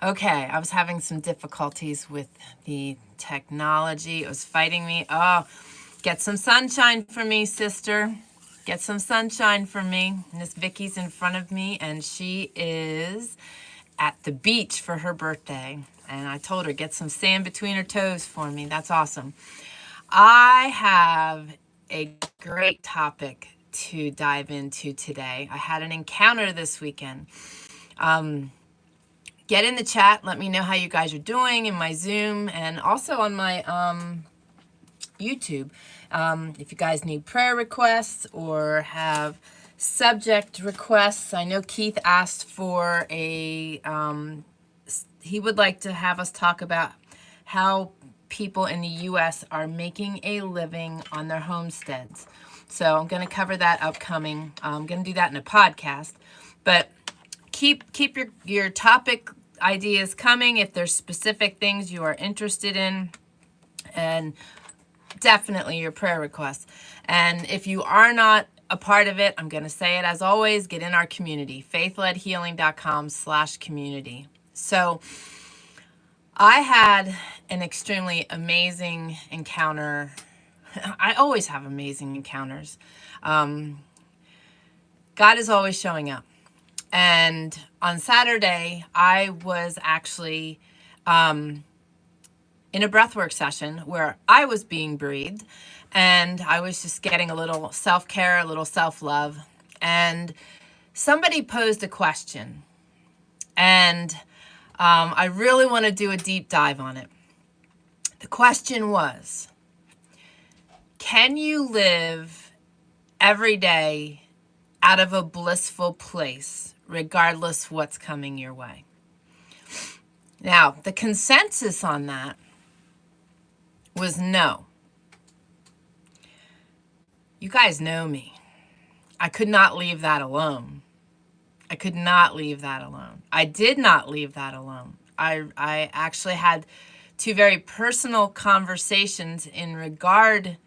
Okay, I was having some difficulties with the technology. It was fighting me. Oh, get some sunshine for me, sister. Get some sunshine for me. Miss Vicky's in front of me, and she is at the beach for her birthday. And I told her, get some sand between her toes for me. That's awesome. I have a great topic to dive into today. I had an encounter this weekend. Get in the chat. Let me know how you guys are doing in my Zoom and also on my YouTube. If you guys need prayer requests or have subject requests, I know Keith asked for he would like to have us talk about how people in the U.S. are making a living on their homesteads. So I'm going to cover that upcoming. I'm going to do that in a podcast. But keep your topic ideas coming if there's specific things you are interested in, and definitely your prayer requests. And if you are not a part of it, I'm going to say it as always, get in our community, faithledhealing.com/community. So I had an extremely amazing encounter. I always have amazing encounters. God is always showing up. And on Saturday, I was actually in a breathwork session where I was being breathed, and I was just getting a little self-care, a little self-love. And somebody posed a question, and I really want to do a deep dive on it. The question was, can you live every day out of a blissful place, regardless what's coming your way? Now, the consensus on that was no. You guys know me. I could not leave that alone. I could not leave that alone. I did not leave that alone. I actually had two very personal conversations in regard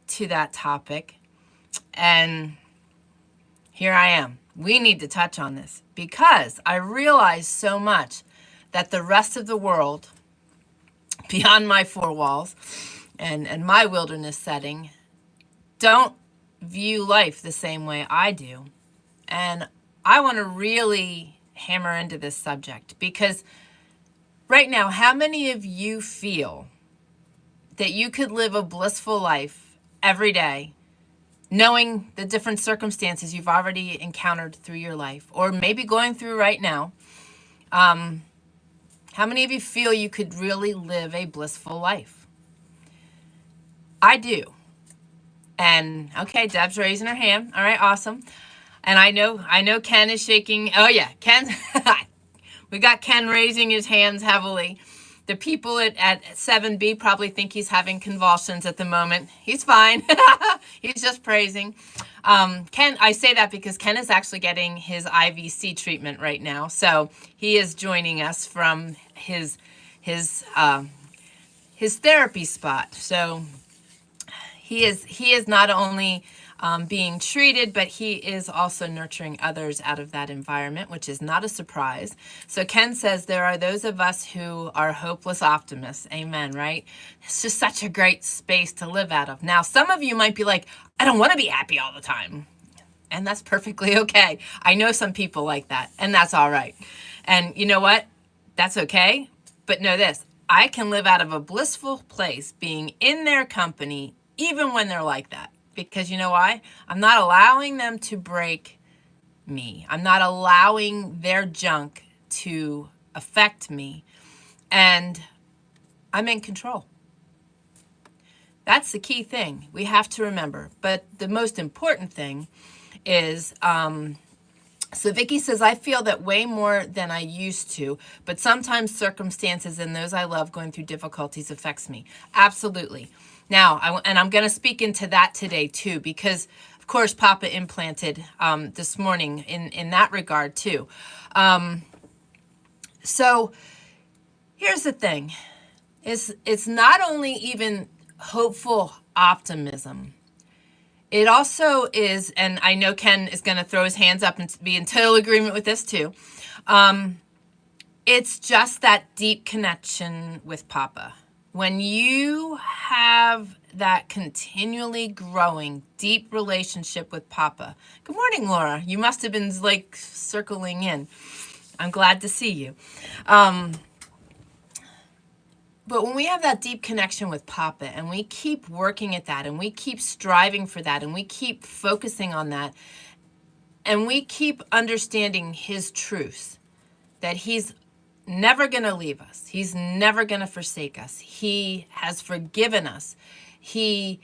to that topic, and here I am. We need to touch on this because I realize so much that the rest of the world, beyond my four walls and my wilderness setting, don't view life the same way I do. And I want to really hammer into this subject because right now, how many of you feel that you could live a blissful life every day, knowing the different circumstances you've already encountered through your life, or maybe going through right now? How many of you feel you could really live a blissful life? I do. And okay, Deb's raising her hand. All right, awesome. And I know Ken is shaking. Oh yeah, Ken. We got Ken raising his hands heavily. The people at 7B probably think he's having convulsions at the moment. He's fine. He's just praising. Ken, I say that because Ken is actually getting his IVC treatment right now. So he is joining us from his therapy spot. So he is not only being treated, but he is also nurturing others out of that environment, which is not a surprise. So Ken says there are those of us who are hopeless optimists. Amen, right? It's just such a great space to live out of. Now, some of you might be like, I don't want to be happy all the time. And that's perfectly okay. I know some people like that, and that's all right. And you know what? That's okay. But know this, I can live out of a blissful place being in their company, even when they're like that. Because you know why? I'm not allowing them to break me. I'm not allowing their junk to affect me. And I'm in control. That's the key thing we have to remember. But the most important thing is, so Vicky says, I feel that way more than I used to, but sometimes circumstances and those I love going through difficulties affects me. Absolutely. Now, I'm going to speak into that today too, because of course Papa implanted this morning in that regard too. So here's the thing: it's not only even hopeful optimism. It also is, and I know Ken is going to throw his hands up and be in total agreement with this too. It's just that deep connection with Papa. When you have that continually growing deep relationship with Papa. Good morning, Laura. You must have been like circling in. I'm glad to see you. But when we have that deep connection with Papa and we keep working at that and we keep striving for that and we keep focusing on that and we keep understanding his truth, that he's never going to leave us. He's never going to forsake us. He has forgiven us. He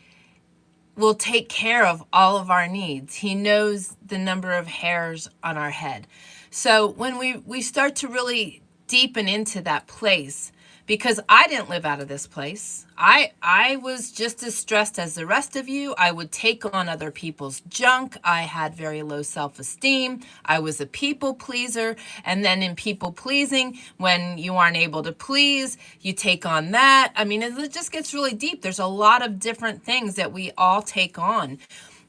will take care of all of our needs. He knows the number of hairs on our head. So when we start to really deepen into that place, because I didn't live out of this place. I was just as stressed as the rest of you. I would take on other people's junk. I had very low self-esteem. I was a people pleaser. And then in people pleasing, when you aren't able to please, you take on that. I mean, it just gets really deep. There's a lot of different things that we all take on.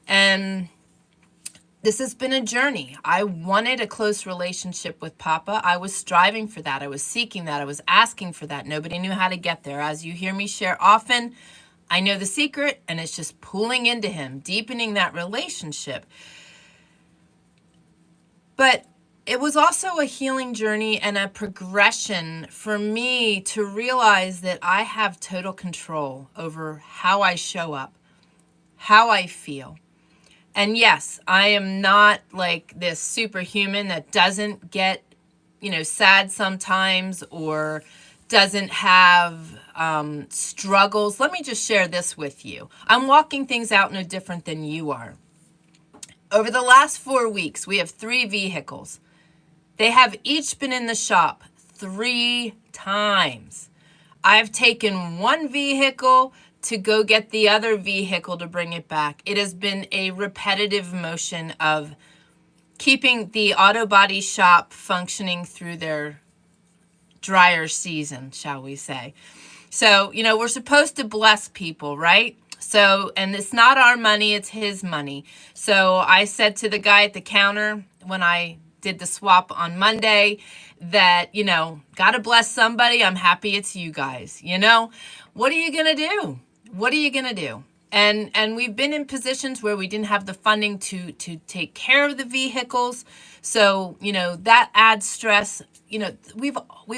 And this has been a journey. I wanted a close relationship with Papa. I was striving for that. I was seeking that. I was asking for that. Nobody knew how to get there. As you hear me share often, I know the secret, and it's just pulling into him, deepening that relationship. But it was also a healing journey and a progression for me to realize that I have total control over how I show up, how I feel. And yes, I am not like this superhuman that doesn't get, sad sometimes or doesn't have struggles. Let me just share this with you. I'm walking things out no different than you are. Over the last 4 weeks, we have 3 vehicles. They have each been in the shop 3 times. I've taken one vehicle to go get the other vehicle to bring it back. It has been a repetitive motion of keeping the auto body shop functioning through their drier season, shall we say. So, we're supposed to bless people, right? So, and it's not our money, it's his money. So I said to the guy at the counter when I did the swap on Monday that, gotta bless somebody. I'm happy it's you guys. What are you gonna do? What are you going to do? And we've been in positions where we didn't have the funding to take care of the vehicles. So, that adds stress. We've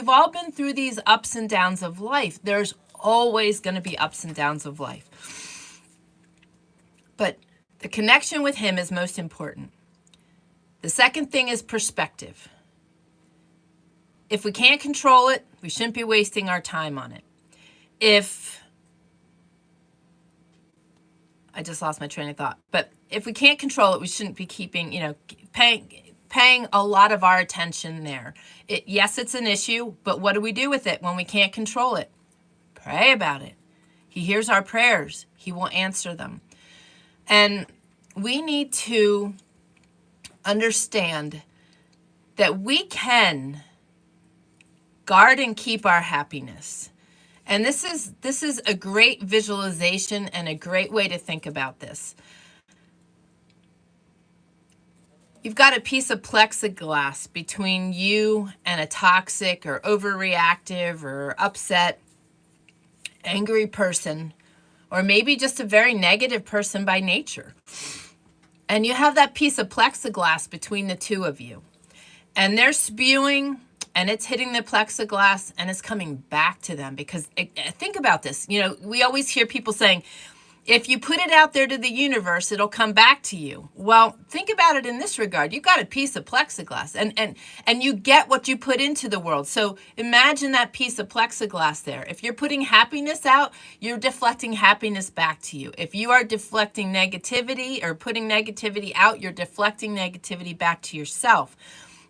all been through these ups and downs of life. There's always going to be ups and downs of life. But the connection with him is most important. The second thing is perspective. If we can't control it, we shouldn't be wasting our time on it. I just lost my train of thought. But if we can't control it, we shouldn't be keeping, paying a lot of our attention there. Yes, it's an issue, but what do we do with it when we can't control it? Pray about it. He hears our prayers. He will answer them. And we need to understand that we can guard and keep our happiness. And this is a great visualization and a great way to think about this. You've got a piece of plexiglass between you and a toxic or overreactive or upset, angry person, or maybe just a very negative person by nature. And you have that piece of plexiglass between the two of you. And they're spewing, and it's hitting the plexiglass and it's coming back to them because think about this. We always hear people saying, if you put it out there to the universe, it'll come back to you. Well, think about it in this regard. You've got a piece of plexiglass and you get what you put into the world. So imagine that piece of plexiglass there. If you're putting happiness out, you're deflecting happiness back to you. If you are deflecting negativity or putting negativity out, you're deflecting negativity back to yourself.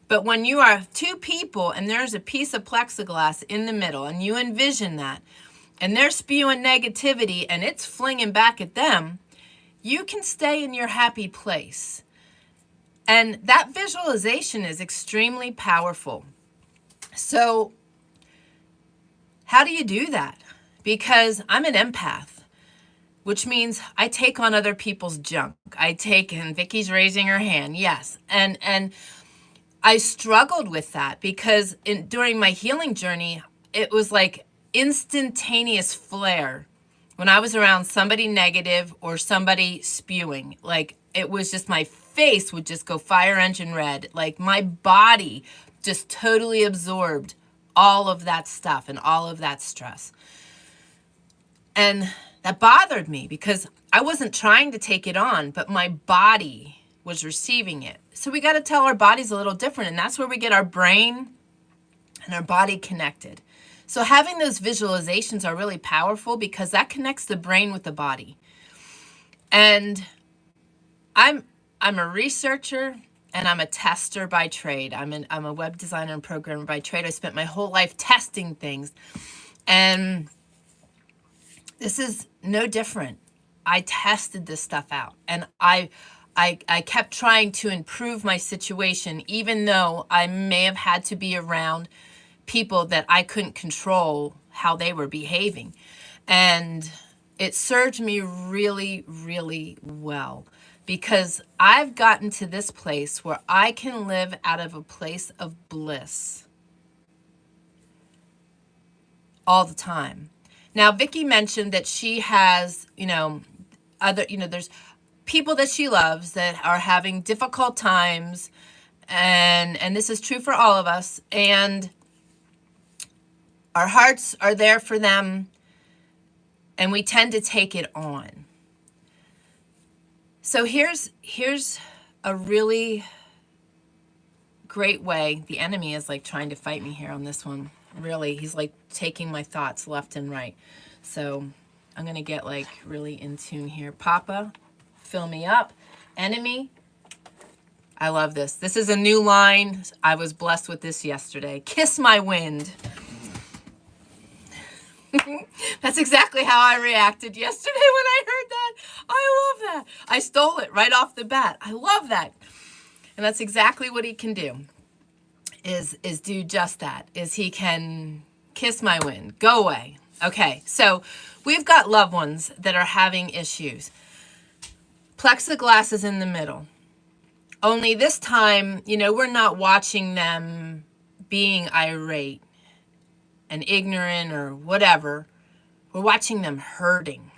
But when you are 2 people and there's a piece of plexiglass in the middle and you envision that and they're spewing negativity and it's flinging back at them, you can stay in your happy place. And that visualization is extremely powerful. So how do you do that? Because I'm an empath, which means I take on other people's junk. And Vicky's raising her hand, yes. And I struggled with that because during my healing journey, it was like instantaneous flare when I was around somebody negative or somebody spewing. Like, it was just, my face would just go fire engine red. Like, my body just totally absorbed all of that stuff and all of that stress. And that bothered me because I wasn't trying to take it on, but my body was receiving it. So we got to tell our bodies a little different, and that's where we get our brain and our body connected. So having those visualizations are really powerful because that connects the brain with the body. And I'm a researcher and I'm a tester by trade. I'm a web designer and programmer by trade. I spent my whole life testing things, and this is no different. I tested this stuff out, and I kept trying to improve my situation, even though I may have had to be around people that I couldn't control how they were behaving. And it served me really, really well because I've gotten to this place where I can live out of a place of bliss all the time. Now, Vicki mentioned that she has, there's people that she loves that are having difficult times, and this is true for all of us, and our hearts are there for them, and we tend to take it on. So here's a really great way. The enemy is like trying to fight me here on this one. Really, he's like taking my thoughts left and right. So I'm going to get like really in tune here. Papa, fill me up. Enemy, I love this. This is a new line. I was blessed with this yesterday. Kiss my wind. That's exactly how I reacted yesterday when I heard that. I love that. I stole it right off the bat. I love that. And that's exactly what he can do, is do just that, is he can kiss my wind. Go away. Okay, so we've got loved ones that are having issues. Plexiglass is in the middle. Only this time, we're not watching them being irate and ignorant or whatever. We're watching them hurting.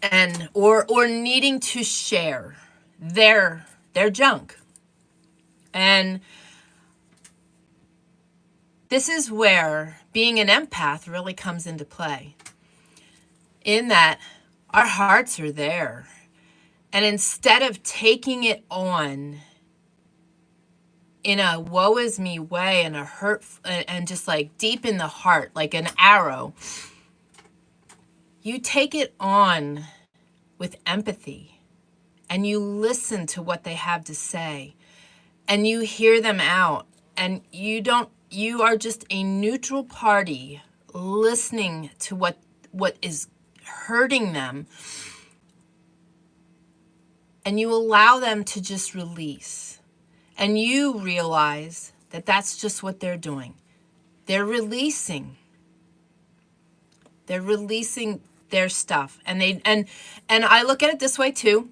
And or needing to share their junk. And this is where being an empath really comes into play. In that our hearts are there. And instead of taking it on in a woe is me way and a hurt and just like deep in the heart, like an arrow, you take it on with empathy and you listen to what they have to say and you hear them out, and you are just a neutral party listening to what is hurting them, and you allow them to just release. And you realize that that's just what they're doing. They're releasing. They're releasing their stuff. And I look at it this way too,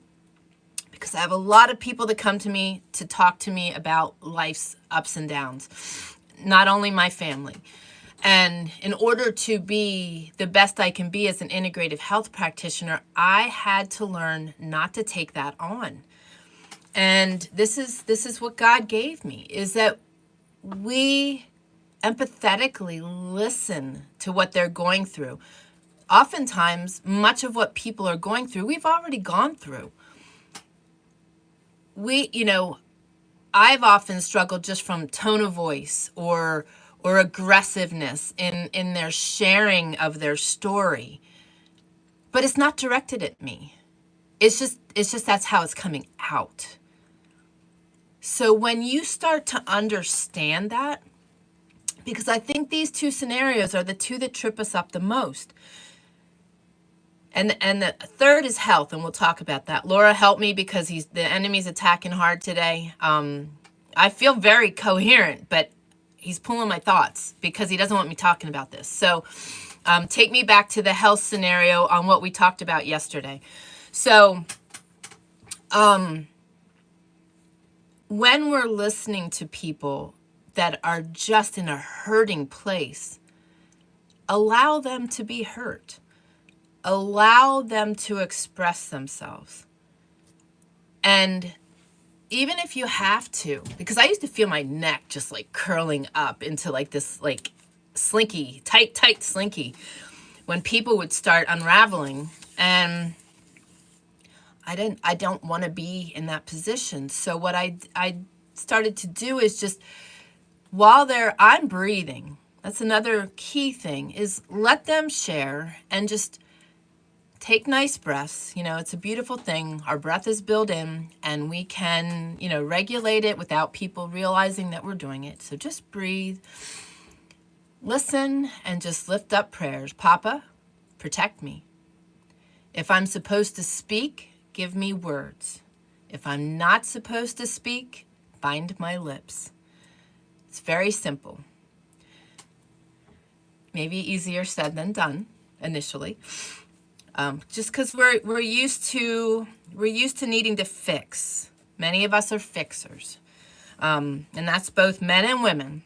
because I have a lot of people that come to me to talk to me about life's ups and downs, not only my family. And in order to be the best I can be as an integrative health practitioner, I had to learn not to take that on. And this is what God gave me, is that we empathetically listen to what they're going through. Oftentimes, much of what people are going through, we've already gone through. I've often struggled just from tone of voice or aggressiveness in their sharing of their story. But it's not directed at me. It's just that's how it's coming out. So when you start to understand that, because I think these two scenarios are the two that trip us up the most. And the third is health, and we'll talk about that. Laura, help me, because the enemy's attacking hard today. I feel very coherent, but he's pulling my thoughts because he doesn't want me talking about this. So take me back to the health scenario on what we talked about yesterday. So when we're listening to people that are just in a hurting place, allow them to be hurt. Allow them to express themselves. And even if you have to, because I used to feel my neck just like curling up into like this like slinky, tight slinky when people would start unraveling, and I don't want to be in that position. So what I started to do is just, while I'm breathing, that's another key thing, is let them share and just take nice breaths. You know, it's a beautiful thing. Our breath is built in, and we can, you know, regulate it without people realizing that we're doing it. So just breathe, listen, and just lift up prayers. Papa, protect me. If I'm supposed to speak, give me words. If I'm not supposed to speak, bind my lips. It's very simple. Maybe easier said than done initially. Just because we're used to needing to fix. Many of us are fixers, and that's both men and women.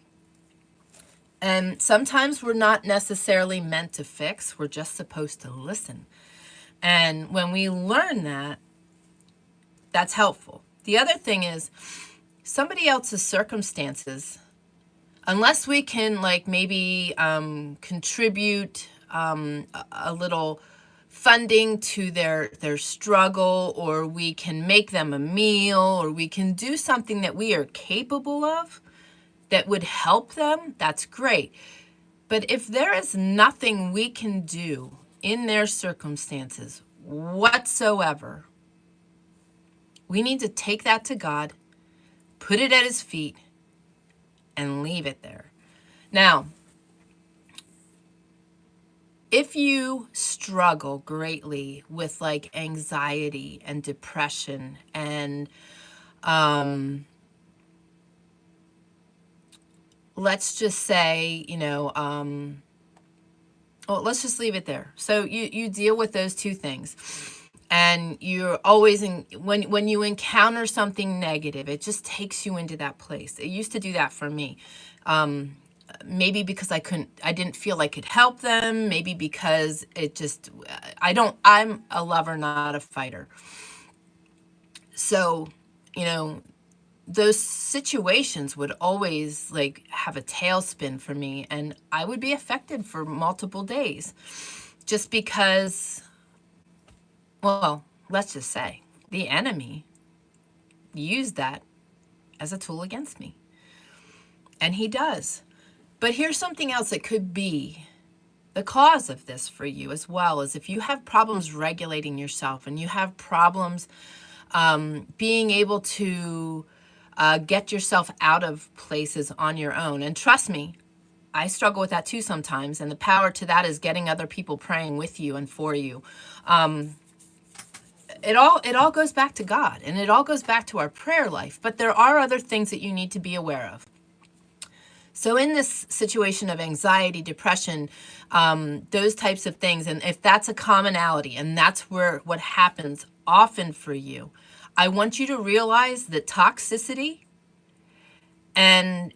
And sometimes we're not necessarily meant to fix. We're just supposed to listen. And when we learn that, that's helpful. The other thing is, somebody else's circumstances, unless we can like maybe contribute a little funding to their struggle, or we can make them a meal, or we can do something that we are capable of that would help them, that's great. But if there is nothing we can do in their circumstances whatsoever, we need to take that to God, put it at his feet, and leave it there. Now, if you struggle greatly with like anxiety and depression and let's just say, you know, well, let's just leave it there. So you deal with those two things, and you're always when you encounter something negative, it just takes you into that place. It used to do that for me. Maybe because I didn't feel I could help them. Maybe because I'm a lover, not a fighter. So, you know, those situations would always like have a tailspin for me, and I would be affected for multiple days just because, well, let's just say the enemy used that as a tool against me. And he does. But here's something else that could be the cause of this for you as well, is if you have problems regulating yourself and you have problems being able to get yourself out of places on your own. And trust me, I struggle with that too sometimes. And the power to that is getting other people praying with you and for you. It all goes back to God, and it all goes back to our prayer life. But there are other things that you need to be aware of. So in this situation of anxiety, depression, those types of things, and if that's a commonality, and that's what happens often for you, I want you to realize that toxicity and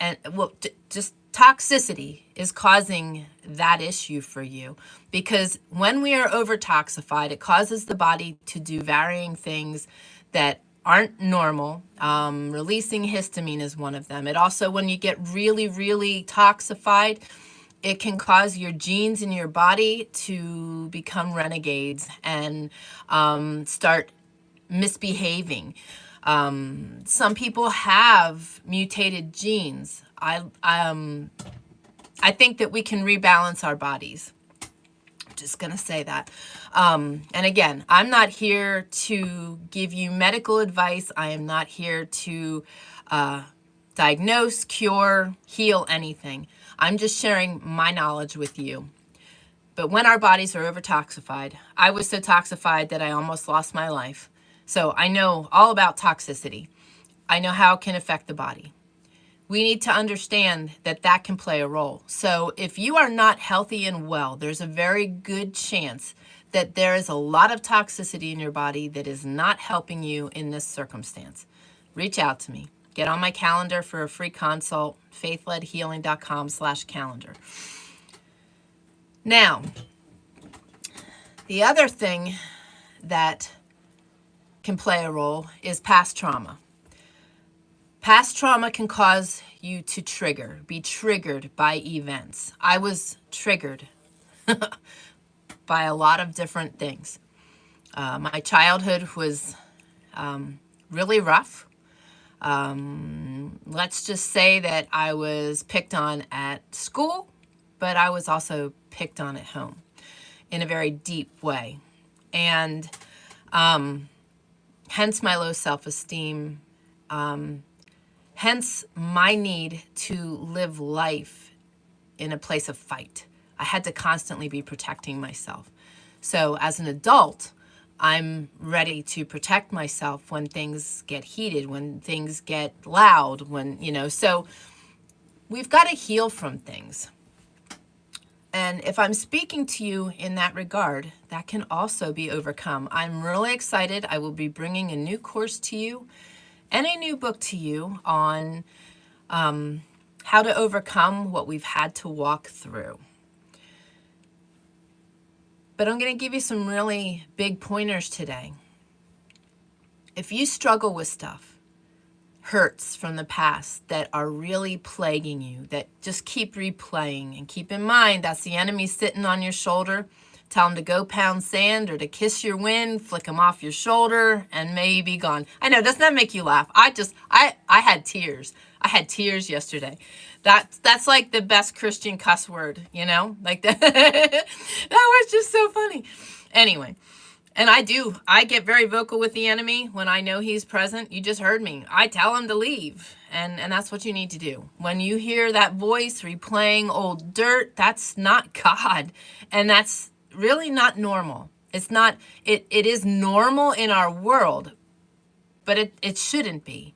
just toxicity is causing that issue for you. Because when we are over-toxified, it causes the body to do varying things that aren't normal. Releasing histamine is one of them. It also, when you get really, really toxified, it can cause your genes in your body to become renegades and start misbehaving. Some people have mutated genes. I think that we can rebalance our bodies. Just going to say that. And again, I'm not here to give you medical advice. I am not here to diagnose, cure, heal anything. I'm just sharing my knowledge with you. But when our bodies are over-toxified, I was so toxified that I almost lost my life. So I know all about toxicity. I know how it can affect the body. We need to understand that that can play a role. So if you are not healthy and well, there's a very good chance that there is a lot of toxicity in your body that is not helping you in this circumstance. Reach out to me. Get on my calendar for a free consult, faithledhealing.com/calendar. Now, the other thing that can play a role is past trauma. Past trauma can cause you to be triggered by events. I was triggered by a lot of different things. My childhood was really rough. Let's just say that I was picked on at school, but I was also picked on at home in a very deep way. And hence my low self-esteem, hence my need to live life in a place of fight. I had to constantly be protecting myself. So as an adult, I'm ready to protect myself when things get heated, when things get loud, so we've got to heal from things. And if I'm speaking to you in that regard, that can also be overcome. I'm really excited. I will be bringing a new course to you and a new book to you on how to overcome what we've had to walk through. But I'm going to give you some really big pointers today. If you struggle with stuff, hurts from the past that are really plaguing you, that just keep replaying, and keep in mind that's the enemy sitting on your shoulder. Tell him to go pound sand or to kiss your wind, flick him off your shoulder, and may be gone. I know, doesn't that make you laugh? I had tears. I had tears yesterday. That's like the best Christian cuss word, like that. That was just so funny. Anyway, and I get very vocal with the enemy when I know he's present. You just heard me. I tell him to leave. And that's what you need to do. When you hear that voice replaying old dirt, that's not God. And that's really not normal. It's not, it is normal in our world, but it shouldn't be.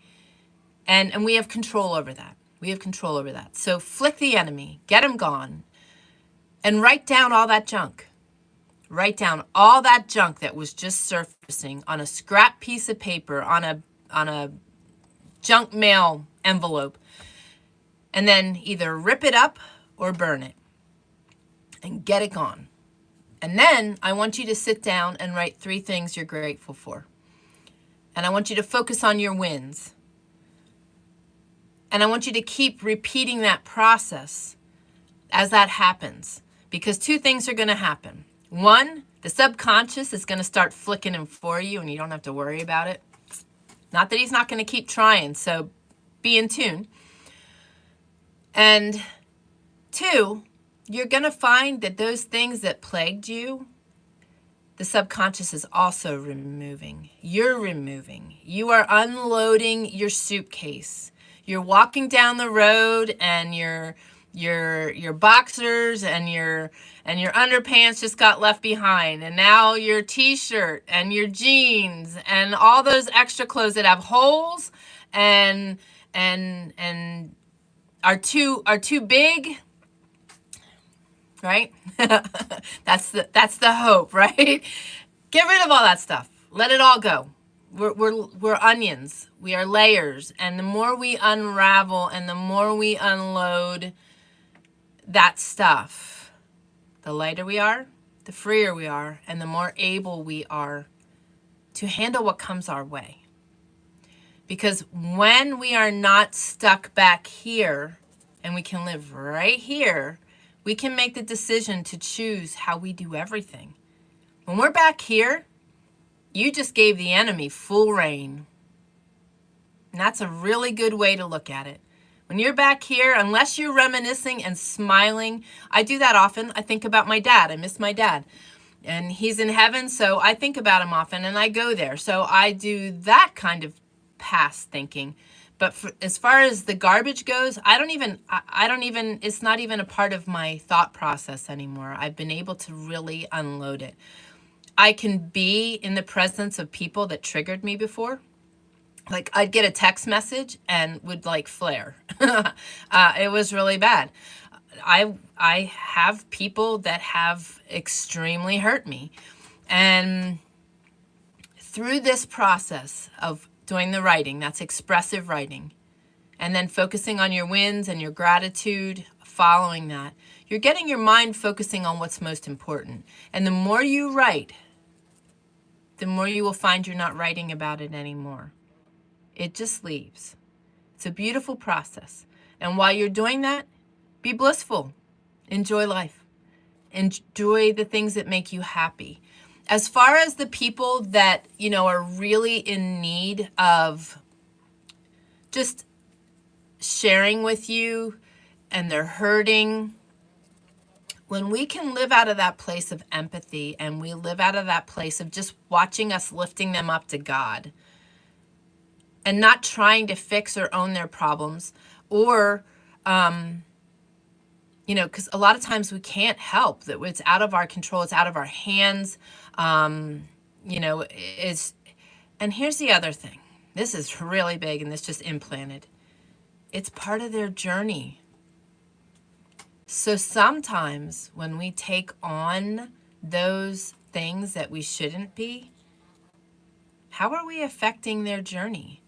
And we have control over that. We have control over that. So flick the enemy, get him gone, and write down all that junk. Write down all that junk that was just surfacing on a scrap piece of paper, on a junk mail envelope, and then either rip it up or burn it and get it gone. And then I want you to sit down and write 3 things you're grateful for. And I want you to focus on your wins. And I want you to keep repeating that process as that happens, because 2 things are going to happen. 1, the subconscious is going to start flicking him for you, and you don't have to worry about it. Not that he's not going to keep trying, so be in tune. And 2, you're going to find that those things that plagued you, the subconscious is also removing. You're removing. You are unloading your suitcase. You're walking down the road, and your boxers and your underpants just got left behind, and now your t-shirt and your jeans and all those extra clothes that have holes and are too big, right? That's the hope, right? Get rid of all that stuff. Let it all go. We're onions. We are layers. And the more we unravel and the more we unload that stuff, the lighter we are, the freer we are, and the more able we are to handle what comes our way. Because when we are not stuck back here and we can live right here, we can make the decision to choose how we do everything. When we're back here, you just gave the enemy full reign. And that's a really good way to look at it. When you're back here, unless you're reminiscing and smiling, I do that often. I think about my dad. I miss my dad. And he's in heaven, so I think about him often, and I go there. So I do that kind of past thinking. But as far as the garbage goes, I don't even, it's not even a part of my thought process anymore. I've been able to really unload it. I can be in the presence of people that triggered me before. Like, I'd get a text message and would like flare. It was really bad. I have people that have extremely hurt me. And through this process of doing the writing, that's expressive writing, and then focusing on your wins and your gratitude following that, you're getting your mind focusing on what's most important. And the more you write, the more you will find you're not writing about it anymore. It just leaves. It's a beautiful process. And while you're doing that, be blissful. Enjoy life. Enjoy the things that make you happy. As far as the people that, are really in need of just sharing with you and they're hurting, when we can live out of that place of empathy and we live out of that place of just watching us lifting them up to God and not trying to fix or own their problems or, because a lot of times we can't help, that it's out of our control, it's out of our hands, and here's the other thing. This is really big and this just implanted. It's part of their journey. So sometimes when we take on those things that we shouldn't be, how are we affecting their journey?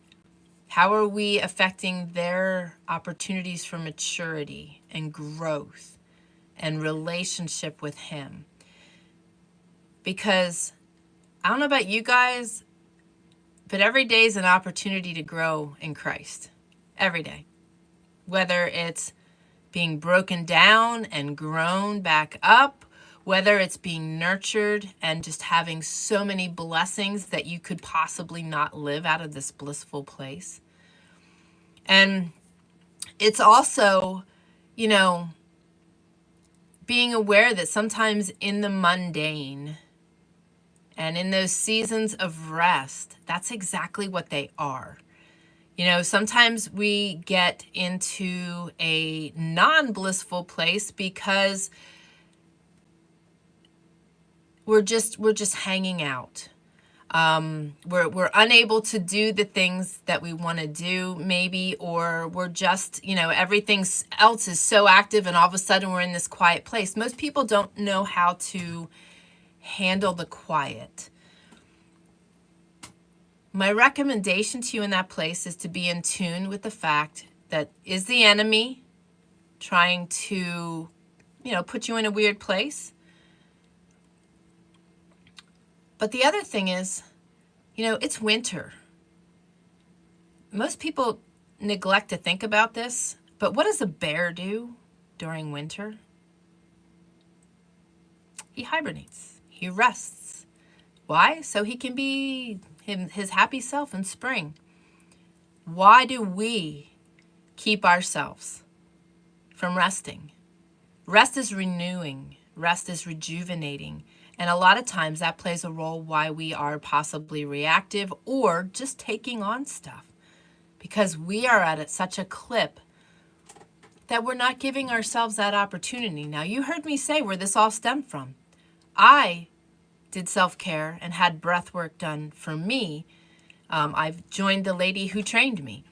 How are we affecting their opportunities for maturity and growth and relationship with Him? Because I don't know about you guys, but every day is an opportunity to grow in Christ. Every day. Whether it's being broken down and grown back up, whether it's being nurtured and just having so many blessings that you could possibly not live out of this blissful place. And it's also, being aware that sometimes in the mundane and in those seasons of rest, that's exactly what they are. Sometimes we get into a non-blissful place because we're just hanging out. We're unable to do the things that we want to do, maybe, or we're just, everything else is so active and all of a sudden we're in this quiet place. Most people don't know how to handle the quiet. My recommendation to you in that place is to be in tune with the fact that is the enemy trying to, put you in a weird place? But the other thing is, it's winter. Most people neglect to think about this, but what does a bear do during winter? He hibernates. He rests. Why? So he can be his happy self in spring. Why do we keep ourselves from resting? Rest is renewing. Rest is rejuvenating. And a lot of times that plays a role why we are possibly reactive or just taking on stuff. Because we are at such a clip that we're not giving ourselves that opportunity. Now, you heard me say where this all stemmed from. I did self-care and had breath work done for me. I've joined the lady who trained me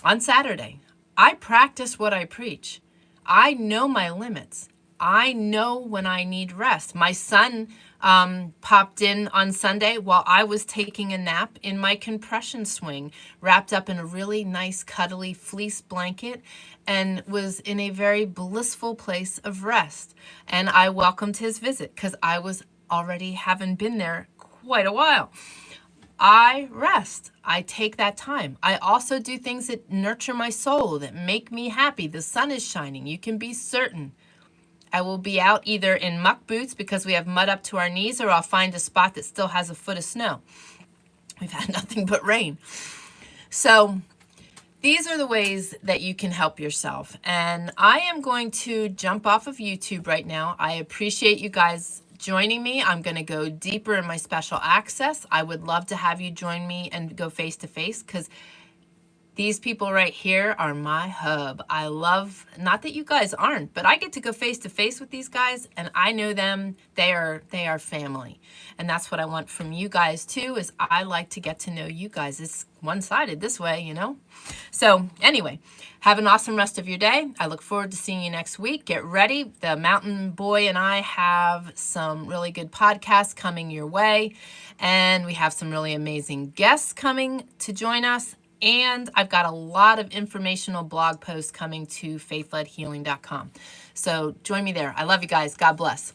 on Saturday. I practice what I preach. I know my limits. I know when I need rest. My son popped in on Sunday while I was taking a nap in my compression swing, wrapped up in a really nice cuddly fleece blanket, and was in a very blissful place of rest. And I welcomed his visit because I was already haven't been there quite a while. I rest. I take that time. I also do things that nurture my soul, that make me happy. The sun is shining. You can be certain. I will be out either in muck boots because we have mud up to our knees, or I'll find a spot that still has a foot of snow. We've had nothing but rain. So these are the ways that you can help yourself. And I am going to jump off of YouTube right now. I appreciate you guys joining me. I'm going to go deeper in my special access. I would love to have you join me and go face to face, because these people right here are my hub. I love, not that you guys aren't, but I get to go face to face with these guys and I know them. They are family. And that's what I want from you guys too, is I like to get to know you guys. It's one-sided this way, So anyway, have an awesome rest of your day. I look forward to seeing you next week. Get ready. The Mountain Boy and I have some really good podcasts coming your way. And we have some really amazing guests coming to join us. And I've got a lot of informational blog posts coming to faithledhealing.com. So join me there. I love you guys. God bless.